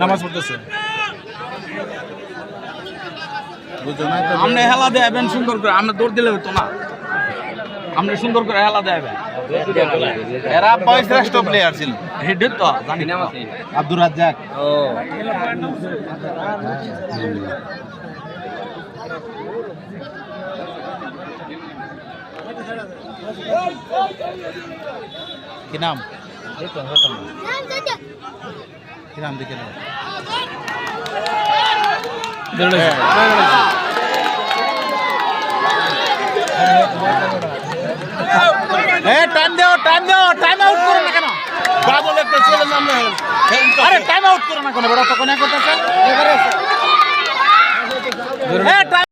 নামাজ পড়তেছে আপনি হেলা দেবেন সুন্দর করে, আপনি দৌড় দিলে হতো না, আপনি সুন্দর করে হেলা দেবেন। এরা শ্রেষ্ঠ প্লেয়ার ছিল, হেডে তো জানি না আব্দুর রাজ্জাক। কি নাম? কি নাম দেখে নাও। টাইম দাও, টাইম দাও, টাইম আউট করো না কেন? বাদল একটা ছেলে নাম না, আরে টাইম আউট করো না কেন? বড় তো কোন করতেছে।